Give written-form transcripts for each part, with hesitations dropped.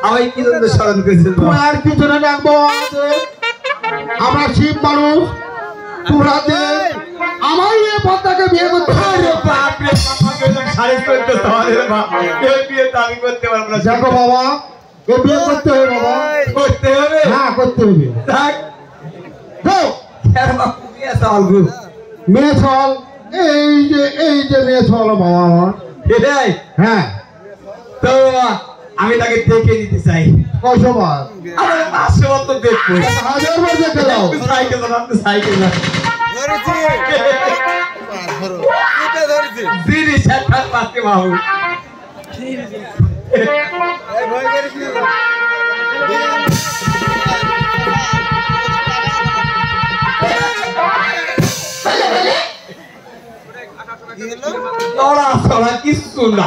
আমি কি জন্য স্মরণ করেছেন? আর কি জন্য ডাকবো? আমরা শিব মানুষ, তোমরা যে আমার এই পদ্মাকে বিয়ে করতে হবে। বাপরে সাড়ে 14 সালের এই বিয়ে তো আমি করতে পারবো না। দেখো বাবা, এ বিয়ে করতে হবে বাবা। করতে হবে? হ্যাঁ করতে হবে। থাক যাও বিয়ে চল গো। মেয়ে চল, এই যে মেয়ে চল বাবা আমার। এটাই? হ্যাঁ তো আমি তাকে দেখে নিতে চাই। কয়শো বার? আমার 500 বার তো দেখবো। 1000 বার দেখে দাও। সাইকেল না জিনিস একটা পাচ্ছে বাবু। নড়াচড়া কিচ্ছু না।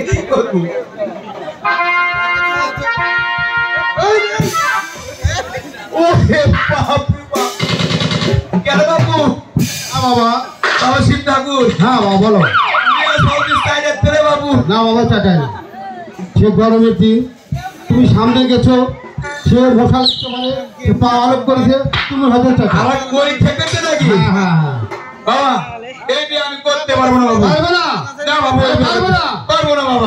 কি করবো? কেন বাবু? বাবা বাবা শিব ঠাকুর। হ্যাঁ বাবা বলো। বাবু না বাবা চাটাই না, সে গরমের দিন তুমি সামনে গেছো, সে বসা মানে পা আলোক করেছে, তুমি হয়তো চাটা। আমার বই খেপেছে নাকি? হ্যাঁ হ্যাঁ হ্যাঁ বাবা এই বিয়ে আমি করতে পারবো না বাবু। পারবে না? না বাবু পারবে না? পারবো না বাবা।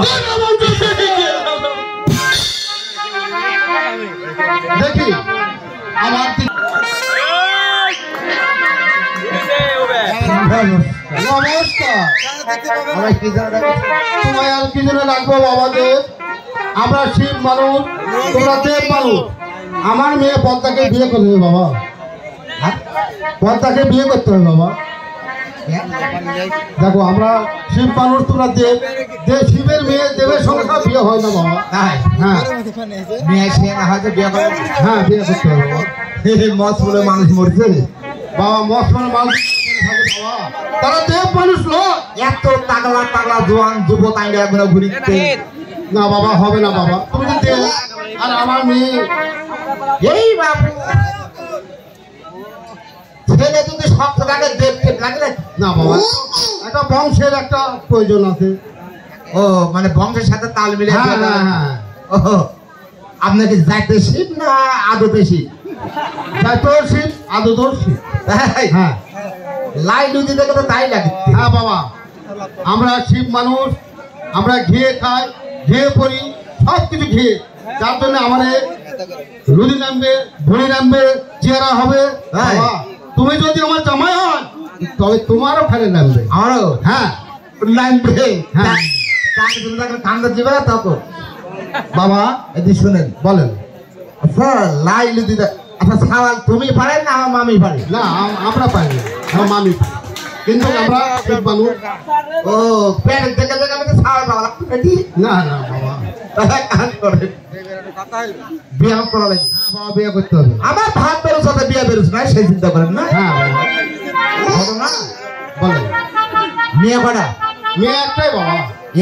দেখি আমার নমস্কার। তোমায় আর কি জন্য রাখবো বাবাদের? আমরা শিব মানুষ, তোমরা দেব মানুষ। আমার মেয়ে পদ্মাকে বিয়ে করতে হবে বাবা। পদ্মাকে বিয়ে করতে হবে বাবা। দেখো আমরা শিব মানুষ, তোমরা দেব। শিবের মেয়ে দেবের সঙ্গে বিয়ে হয় না বাবা। হ্যাঁ মেয়ে সে না হয়তো বিয়ে করে। হ্যাঁ বিয়ে করতে হবে বাবা। মত বলে মানুষ মরছে বাবা, মত মানে মানুষ তারা দেব মানুষ নয়। এত টাকলা জোয়ান যুবক আইডা এখন ঘুরিতে। না বাবা হবে না বাবা, তুমি তো দেব আর আমার মেয়ে। এই বাবু ছেলে যদি শক্ত থাকে দেবকে লাগলে না বাবা, একটা বংশের একটা প্রয়োজন আছে। ও মানে বংশের সাথে তাল মিলে। হ্যাঁ হ্যাঁ হ্যাঁ। ও আপনাকে যাইতে শিব না আদতে শিব? তোর শিব আদৌ তোর শিব। হ্যাঁ লাই লুচি দেখে তো তাই লাগে। হ্যাঁ বাবা, আমরা শিব মানুষ, আমরা ঘিয়ে খাই, ঘিয়ে পড়ি, সব কিছু ঘিয়ে। যার জন্য আমাদের রুদি নামবে, ভুড়ি নামবে, চেহারা হবে। বাবা তুমি যদি আমার জামাই হন তবে তোমারও ফেলে নামবে। আমারও? হ্যাঁ নামবে। হ্যাঁ কান্দা দিবে না তখন। বাবা এদিকে শুনেন বলেন। আচ্ছা লাই লুচি আচ্ছা সাওয়াল তুমি পারেন না আমার মামি পারে? না আমরা পাই না, আমার মামি পাই। কিন্তু আমরা শিব মানুষ। ও পেট দেখে দেখে আমাকে সাওয়াল পাওয়া লাগবে। না না বাবা, কাজ করে বিয়ে করা লাগে। বাবা বিয়ে করতে হবে। আমার ভাত বেরোস সাথে বিয়ে বেরোস না, সেই চিন্তা করেন না? হ্যাঁ বাবা না বলেন। মেয়ে কটা? মেয়ে একটাই বাবা,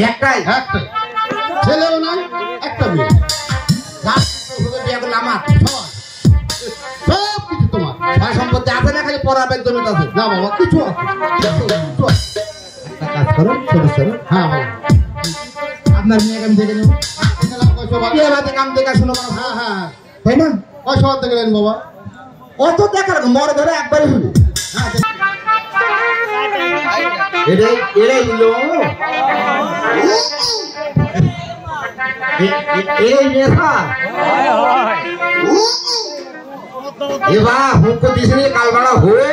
একটাই? একটাই। ছেলেও নাই, একটা মেয়ে। বিয়ে করলে আমার সব কিছু তোমার। সয় সম্পত্তি আছে না, খালি পড়াবেন জমি আছে? না বাবা কিছু আছে, কিছু আছে। একটা কাজ করুন ছোট ছোট। হ্যাঁ বাবা আপনার মেয়েকে আমি দেখে নেব। বিয়ে বাদে কাম দেখাশুনো করা। হ্যাঁ হ্যাঁ তাই না? পয়সা আনতে গেলেন বাবা। অত দেখার মরে ধরে একবারই হলো। এটাই এটাই দিল। এই মেধা এবার হুক দিস কাল বাড়া হয়ে